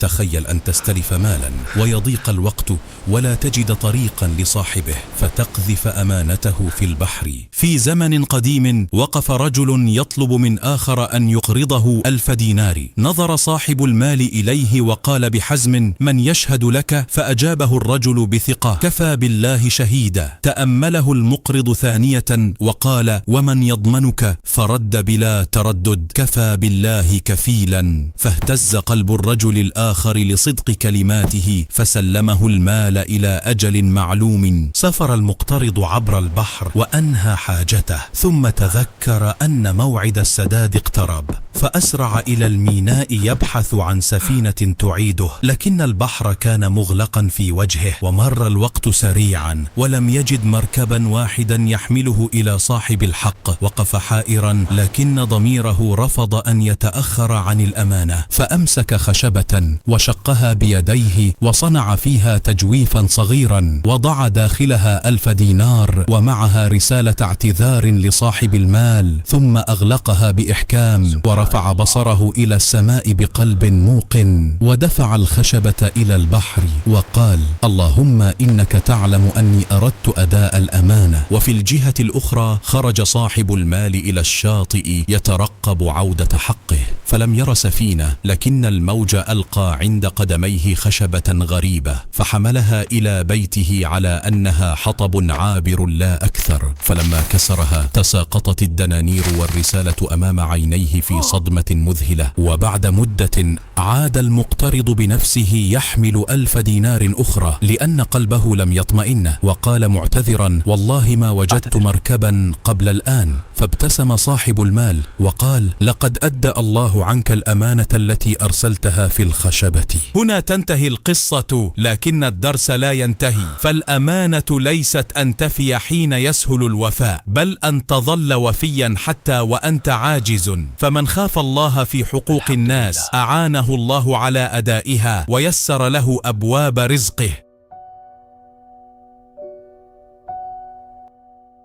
تخيل أن تستلف مالا ويضيق الوقت ولا تجد طريقا لصاحبه فتقذف أمانته في البحر. في زمن قديم وقف رجل يطلب من آخر أن يقرضه 1000 دينار. نظر صاحب المال إليه وقال بحزم: من يشهد لك؟ فأجابه الرجل بثقة: كفى بالله شهيدا. تأمله المقرض ثانية وقال: ومن يضمنك؟ فرد بلا تردد: كفى بالله كفيلا. فاهتز قلب الرجل الآخر لصدق كلماته فسلمه المال إلى أجل معلوم. سافر المقترض عبر البحر وأنهى حاجته، ثم تذكر أن موعد السداد اقترب، فأسرع إلى الميناء يبحث عن سفينة تعيده، لكن البحر كان مغلقا في وجهه، ومر الوقت سريعا ولم يجد مركبا واحدا يحمله إلى صاحب الحق. وقف حائرا، لكن ضميره رفض أن يتأخر عن الأمانة، فأمسك خشبة وشقها بيديه وصنع فيها تجويفا صغيرا، وضع داخلها 1000 دينار ومعها رسالة اعتذار لصاحب المال، ثم أغلقها بإحكام ورفع بصره إلى السماء بقلب موقن، ودفع الخشبة إلى البحر وقال: اللهم إنك تعلم أني أردت أداء الأمانة. وفي الجهة الأخرى خرج صاحب المال إلى الشاطئ يترقب عودة حقه، فلم ير سفينة، لكن الموج ألقى عند قدميه خشبة غريبة، فحملها إلى بيته على أنها حطب عابر لا أكثر، فلما كسرها تساقطت الدنانير والرسالة أمام عينيه في صدمة مذهلة. وبعد مدة عاد المقترض بنفسه يحمل 1000 دينار أخرى، لأن قلبه لم يطمئن، وقال معتذرا: والله ما وجدت مركبا قبل الآن. فابتسم صاحب المال وقال: لقد أدى الله عنك الأمانة التي أرسلتها في الخشبة. هنا تنتهي القصة، لكن الدرس لا ينتهي، فالأمانة ليست أن تفي حين يسهل الوفاء، بل أن تظل وفيا حتى وأنت عاجز. فمن خاف الله في حقوق الناس أعانه الله على أدائها ويسر له أبواب رزقه.